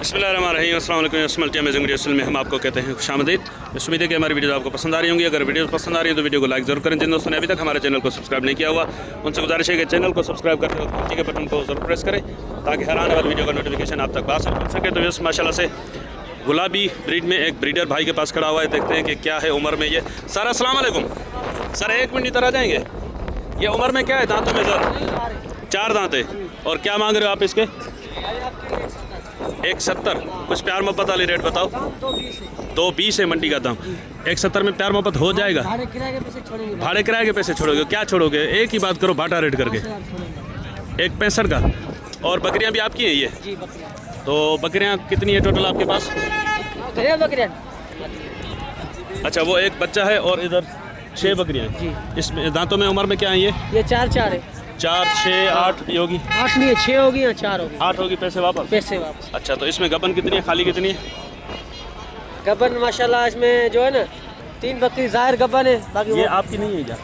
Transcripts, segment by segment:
बिस्मिल्लाहिर्रहमानिर्रहीम। अस्सलाम वालेकुम। मल्टी अमेजिंग वीडियो में हम आपको कहते हैं खुशामदीद। उम्मीद है कि हमारी वीडियो आपको पसंद आ रही होंगी। अगर वीडियो पसंद आ रही है तो वीडियो को लाइक जरूर करें। जिन दोस्तों ने अभी तक हमारे चैनल को सब्सक्राइब नहीं किया हुआ उनसे गुजारिश है कि चैनल को सब्सक्राइब करते वक्त घंटी के बटन को जरूर प्रेस करें ताकि हर आने वाली वीडियो का नोटिफिकेशन आप तक बात पहुँच सके। तो यस माशाल्लाह से गुलाबी ब्रीड में एक ब्रीडर भाई के पास खड़ा हुआ है। देखते हैं कि क्या है उम्र में ये। सर अस्सलाम वालेकुम। सर एक मिनट इधर आ जाएंगे। ये उम्र में क्या है दांतों में सर? 4 दांत है। और क्या मांग रहे हो आप इसके? 170। कुछ प्यार मोहब्बत वाली रेट बताओ। 220 है मंडी का दाम। 170 में प्यार मोहब्बत हो जाएगा? भाड़े किराए के पैसे छोड़ोगे? क्या छोड़ोगे? एक ही बात करो भाटा रेट करके। 165 का। और बकरियां भी आपकी हैं ये? तो बकरियां कितनी है टोटल आपके पास? अच्छा, वो एक बच्चा है और इधर 6 बकरियां हैं। इसमें दांतों में उम्र में क्या है ये? 4 है। 4, 6, 8 भी होगी? 8 नहीं है, 6 होगी या 4 होगी? 8 होगी। पैसे वापस? अच्छा, तो इसमें गबन कितनी है, खाली कितनी है? गबन माशाल्लाह इसमें जो है ना 3 बकरी ज़ाहिर गबन है। बाकी ये आपकी नहीं है क्या?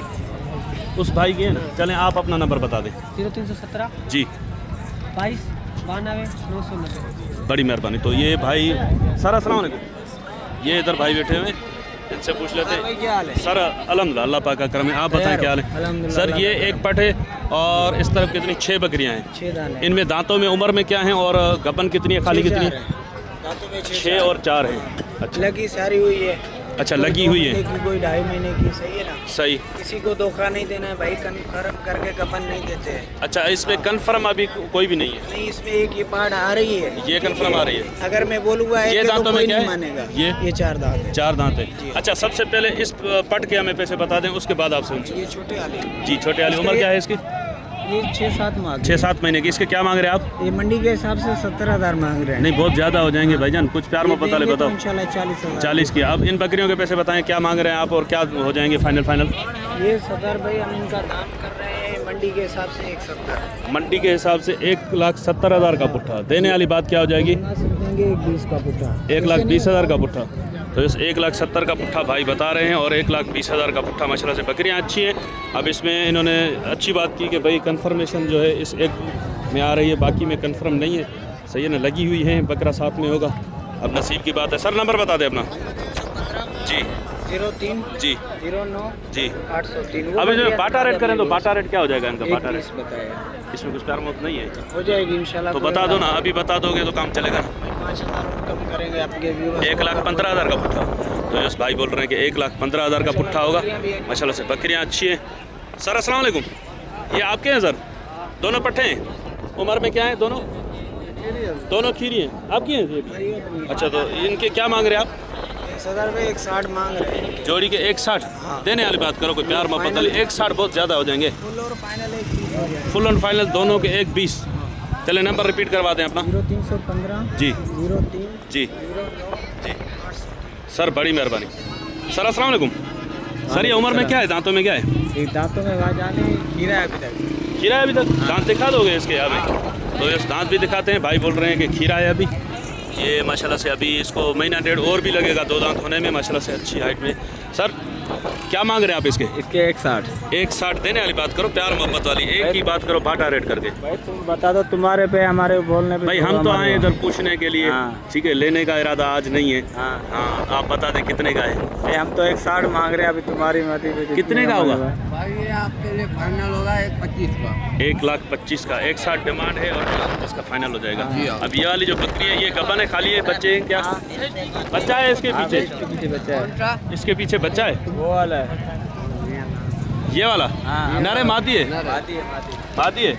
उस भाई की है ना? चलें आप अपना नंबर बता दें। 0317 जी 22 92 990। बड़ी मेहरबानी। तो ये भाई सर अस्सलाम वालेकुम। ये इधर भाई बैठे हुए हैं, इनसे पूछ लेते हैं। क्या हाल है? सर अल्हम्दुलिल्लाह अल्लाह पाक का करम है। आप बताएं क्या हाल है? सर ये एक पट है और इस तरफ कितनी 6 बकरियां हैं। 6 दाने। इनमें दांतों में उम्र में क्या है और गबन कितनी है, खाली कितनी है? दांतों में 6 और 4 है। अच्छा, लगी सारी हुई है। अच्छा लगी हुई है। कोई 2.5 महीने की। सही है ना? सही। किसी को धोखा नहीं देना है भाई, कन्फर्म करके गबन नहीं देते हैं। अच्छा, इसमें कन्फर्म अभी कोई भी नहीं है? नहीं, इसमें एक ये पार्ट आ रही है। ये कन्फर्म आ रही है? अगर मैं बोलूँगा ये दांतों में क्या है? मानेगा। ये 4 दांत है। 4 दांत है। अच्छा, सबसे पहले इस पट के हमें पैसे बता दें, उसके बाद आपसे उनसे। ये छोटे वाले जी छोटे वाली उम्र क्या है इसकी? ये 6-7 मांग 6-7 महीने की। इसके क्या मांग रहे हैं आप? ये मंडी के हिसाब से 70,000 मांग रहे हैं। नहीं, बहुत ज़्यादा हो जाएंगे भाईजान। कुछ प्यार मोहब्बत वाले बताओ। इंशाल्लाह 40,000। 40 की। अब इन बकरियों के पैसे बताएं, क्या मांग रहे हैं आप और क्या हो जाएंगे फाइनल? ये 70 भाई हम इनका दाम कर रहे हैं मंडी के हिसाब से 170। मंडी के हिसाब से 1,70,000 का पुट्ठा। देने वाली बात क्या हो जाएगी? 1,20,000 का पुट्ठा। 1,20,000 का पुट्ठा। तो इस 1,70,000 का पुट्ठा भाई बता रहे हैं और 1,20,000 का पुट्ठा। माशाल्लाह से बकरियां अच्छी हैं। अब इसमें इन्होंने अच्छी बात की कि भाई कंफर्मेशन जो है इस एक में आ रही है, बाकी में कंफर्म नहीं है। सही है ना? लगी हुई है, बकरा साथ में होगा। अब नसीब की बात है। सर नंबर बता दें अपना। जी 03 जी 09 जी 803। अब इसमें बाटा रेट करें तो बाटा रेट क्या हो जाएगा इनका? बाटा रेट बताया। इसमें कुछ प्यार मोहब्बत नहीं है? हो जाएगी इंशाल्लाह। तो बता दो ना, अभी बता दोगे तो काम चलेगा। 5,000 कम करेंगे आपके व्यूअर्स। 1,15,000 का पुट्ठा। तो यस भाई बोल रहे हैं कि 1,15,000 का पुट्ठा होगा। माशाल्लाह से बकरियां अच्छी हैं। सर अस्सलाम वालेकुम। ये आपके हैं सर? दोनों पट्टे हैं? उम्र में क्या है दोनों? दोनों खीरी हैं। आपकी हैं? अच्छा, तो इनके क्या मांग रहे हैं आप? 10,000 में 160 मांग रहे हैं। जोड़ी के 160? देने वाली बात करो, कोई प्यार मोहब्बत वाली। 160 बहुत ज़्यादा हो जाएंगे। फुल और फाइनल 120। फुल एंड फाइनल दोनों के 120। चले नंबर रिपीट करवा दें अपना। 0315 जी 03 जी 09 जी सर बड़ी मेहरबानी। सर अस्सलाम वालेकुम। सर ये उम्र में क्या है, दांतों में क्या है? दांतों में आवाज आने खीरा है अभी तक। खीरा है अभी तक? दांत दिखा दोगे इसके हमें? तो इस दांत भी दिखाते हैं। भाई बोल रहे हैं कि खीरा है अभी। ये माशाल्लाह से अभी इसको महीना डेढ़ और भी लगेगा 2 दांत होने में। माशाल्लाह से अच्छी हाइट में। सर क्या मांग रहे हैं आप इसके? इसके 160। 160 देने वाली बात करो, प्यार मोहब्बत वाली। एक ही बात करो बाटा रेट करके। भाई तुम बता दो, तुम्हारे पे हमारे बोलने पे। भाई हम तो आए इधर पूछने के लिए। हाँ। ठीक है, लेने का इरादा आज नहीं है। हाँ आप बता दें कितने का है? हम तो 160 मांग रहे हैं अभी तुम्हारी मर्जी पे। कितने का होगा भाई? ये आपके लिए फाइनल होगा 125 का। 1,25,000 का। 160 डिमांड है और 1,25,000 का फाइनल हो जाएगा। अब ये वाली जो बकरी है ये गबन है, खाली है? बच्चे हैं क्या? बच्चा है इसके पीछे? इसके पीछे बच्चा है। इसके पीछे बच्चा है? वो वाला है। ये वाला? नर है मादी है? मादी है।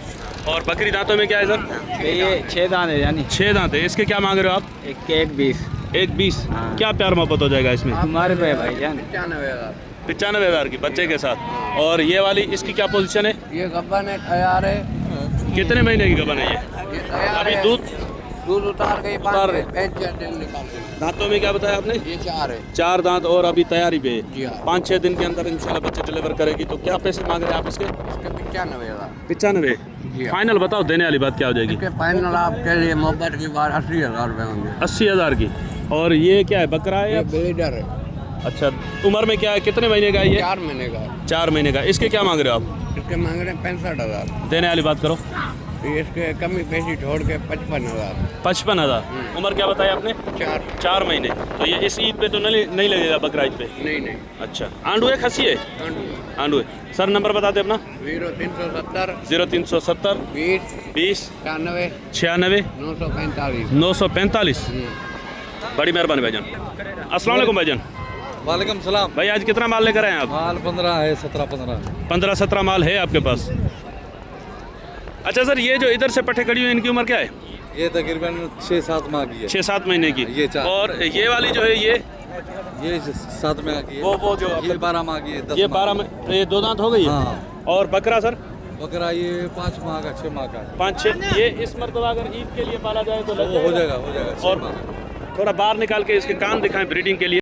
और बकरी दांतों में क्या है सर? ये 6 दांत है यानी 6 दांत है। इसके क्या मांग रहे हो आप? 120। 120। क्या प्यार मोहब्बत हो जाएगा इसमें? तुम्हारे पे भाई जान। 95,000 की बच्चे के साथ। और ये वाली इसकी क्या पोजीशन है? ये गब्बन है, तैयार है। कितने महीने की गबन है ये? अभी दूध उतार गई। उतार रहे। दांतों में क्या बताया आपने? ये 4 है। 4 दांत और अभी तैयारी पे जी हाँ। 5-6 दिन के अंदर इंशाल्लाह बच्चे डिलीवर करेगी। तो क्या पैसे मांग रहे हैं आप इसके? 95,000। 95। फाइनल बताओ, देने वाली बात क्या हो जाएगी? फाइनल आपके लिए मोहब्बत की बात 80,000 रुपये होंगे। 80,000 की। और ये क्या है, बकरा है? ब्रीडर है। अच्छा, उम्र में क्या है, कितने महीने का है ये? 4 महीने का। 4 महीने का। इसके क्या मांग रहे हो आप? इसके मांग रहे हैं 65,000। देने वाली बात करो। इसके कमी पैसी छोड़ के 55,000। 55,000। उम्र क्या बताया आपने? 4 महीने। तो ये इस ईद पे तो नहीं लगेगा बकरा ईद पे? नहीं। अच्छा। आंडू है, खसी है? आंडू है। सर नंबर बता दे अपना। 0370 0370 20 96 96 945। 945। बड़ी मेहरबानी भाईजान। अस्सलाम वालेकुम भाईजान। वालेकुम सलाम। भाई आज कितना माल लेकर आए हैं आप? माल 15 है, 17-15। 15-17 माल है आपके पास। अच्छा सर, ये जो इधर से पट्टे खड़ी हुई इनकी उम्र क्या है? ये तकरीबन 6-7 माह की है। 6-7 महीने की। ये 4। और ये वाली जो है ये 7 माह की है। वो जो ये 12 माह की है। 10 ये माह 12 में ये 2 दांत हो गई है। हाँ। और बकरा सर? बकरा ये 5 माह का, 6 माह का है। 5-6। ये इस मरतबा अगर ईद के लिए पाला जाए तो लग वो हो जाएगा? जाएगा 6 और माह का। थोड़ा बाहर निकाल के इसके कान दिखाएं ब्रीडिंग के लिए।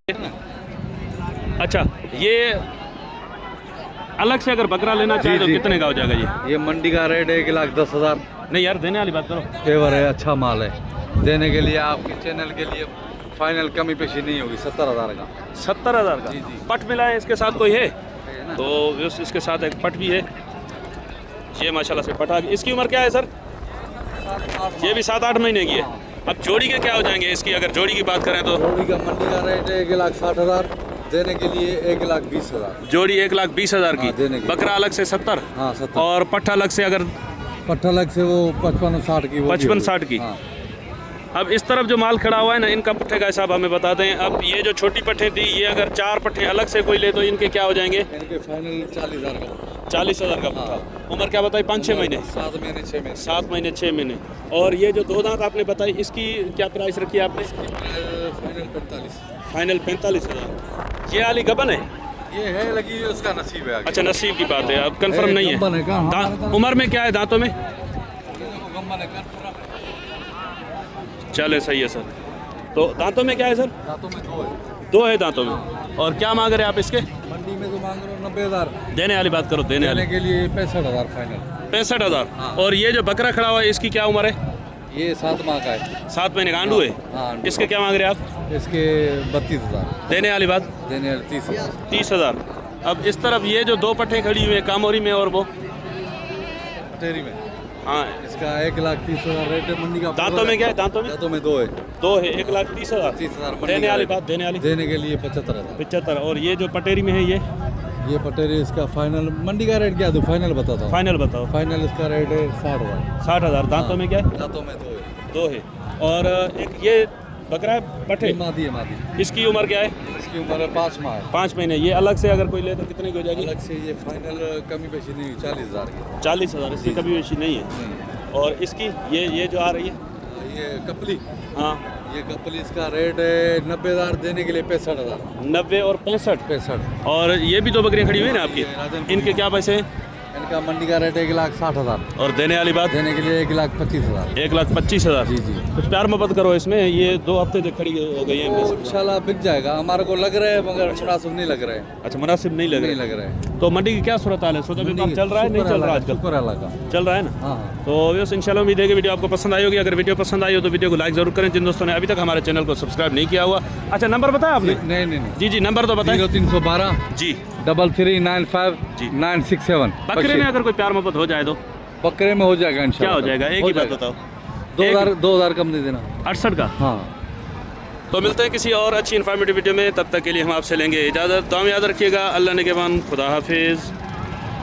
अच्छा, ये अलग से अगर बकरा लेना चाहे तो जी। कितने का हो जाएगा ये? ये मंडी का रेट है 1,10,000। नहीं यार, देने वाली बात करो। फेवर है, अच्छा माल है। देने के लिए आपके चैनल के लिए फाइनल कमी पेशी नहीं होगी। 70,000 का। 70,000 का। जी, जी। पट मिला है इसके साथ कोई है? है ना? तो इसके साथ एक पट भी है। ये माशाल्लाह से पट आ गई। इसकी उम्र क्या है सर? ये भी 7-8 महीने की है। अब जोड़ी के क्या हो जाएंगे इसकी, अगर जोड़ी की बात करें तो? जोड़ी का मंडी का रेट है 1,60,000। देने के लिए 1,20,000। जोड़ी 1,20,000 की। हाँ, देने के लिए। बकरा अलग से 70। हाँ 70। और पट्ठा अलग से अगर पट्ठा अलग से वो 55-60 की। वो भी 55-60 होगी। की। हाँ। अब इस तरफ जो माल खड़ा हुआ है ना, इनका पट्ठे का हिसाब हमें बता दें। अब ये जो छोटी पट्ठे थी, ये अगर 4 पट्ठे अलग से कोई ले तो इनके क्या हो जाएंगे? इनके फाइनल 40,000 का। 40,000 का पट्ठा। उम्र क्या बताई? 5-6 महीने। 7 महीने 6 महीने। 7 महीने 6 महीने। और ये जो 2 दांत आपने बताई, इसकी क्या प्राइस रखी है आपने? फाइनल 45। फाइनल 45,000। ये वाली गबन है? ये है लगी, उसका नसीब है आगे। अच्छा, नसीब की बात है, अब कंफर्म नहीं गब्बन है कहाँ? है। उम्र में क्या है दांतों में? गब्बन है, confirm है। चले सही है सर। तो दांतों में क्या है सर? दांतों में 2 है। 2 है दांतों में। और क्या मांग रहे हैं आप इसके? मंडी में तो मांग रहे हो 90,000। देने वाली बात करो। देने वाली के लिए 65,000 फाइनल। 65,000। हाँ। और ये जो बकरा खड़ा हुआ है, इसकी क्या उम्र है? ये 7 माह का है। 7 महीने का आंडू है। हाँ, आंडू। इसके क्या मांग रहे हैं आप? इसके 32,000। देने वाली बात? देने वाले 30,000। 30,000। अब इस तरफ ये जो 2 पट्टे खड़ी हुई है कामोरी में, और वो टेरी में हाँ, इसका 1,30,000 रेट है मंडी का। दांतों में क्या है? दांतों में दांतों में 2 है। 2 है। 1,30,000। 30,000 मंडी देने का वाली रेट। बात? देने वाली? देने के लिए 75,000। 75। और ये जो पटेरी में है, ये पटेरी इसका फाइनल मंडी का रेट क्या दूँ? फाइनल बताता हूँ। फाइनल बताओ। फाइनल इसका रेट है 60,000। 60,000। दांतों में क्या है? दांतों में 2 है। 2 है। और एक ये बकरा है पठे, मादी है, मादी। इसकी उम्र क्या है? इसकी उम्र है 5 माह है। 5 महीने। ये अलग से अगर कोई ले तो कितने की हो जाएगी? अलग से ये फाइनल कमी पेशी नहीं हुई, 40,000 की। 40,000। इसकी कभी वैसी नहीं है। नहीं। और इसकी ये जो आ रही है, ये कपली, हाँ, ये कपली इसका रेट है 90,000। देने के लिए 65,000। 90 और 65। 65। और ये भी 2 बकरियाँ खड़ी हुई है ना ये आपकी, राजनपुरी। इनके क्या पैसे हैं? इनका मंडी का रेट है 1,60,000। और देने वाली बात? देने के लिए 1,25,000। 1,25,000। जी जी। कुछ प्यार मोहब्बत करो इसमें। ये 2 हफ्ते तक खड़ी हो गई है। वो इंशाल्लाह बिक जाएगा। हमारे को लग रहा है मगर मुनासिब नहीं लग रहा है। अच्छा, मुनासिब नहीं लग नहीं रहा लग रहा है। है। तो मंडी की क्या सूरत हाल है? सौदा भी काम चल रहा है? नहीं चल रहा आजकल? शुक्र अल्लाह का। चल रहा है ना? हाँ हाँ। तो व्यवस्था इंशाल्लाह उम्मीद है कि वीडियो आपको पसंद आई होगी। अगर वीडियो पसंद आई हो तो वीडियो को लाइक जरूर करें। जिन दोस्तों ने अभी तक हमारे चैनल को सब्सक्राइब नहीं किया हुआ। अच्छा, नंबर बताया आपने? नहीं। जी जी, नंबर तो बताएं। 0312 जी। 3395 जी। 967। बकरे में अगर कोई प्यार मोहब्बत हो जाए तो बकरे में हो जाएगा क्या इंशाल्लाह। हो जाएगा? एक हो ही बात जाएगा। बताओ। 2,000 कम दे देना। 68 का। हाँ। तो मिलते हैं किसी और अच्छी इन्फॉर्मेटिव वीडियो में। तब तक के लिए हम आपसे लेंगे इजाज़त। तो हम याद रखिएगा। अल्लाह ने के मान। खुदा हाफिज़।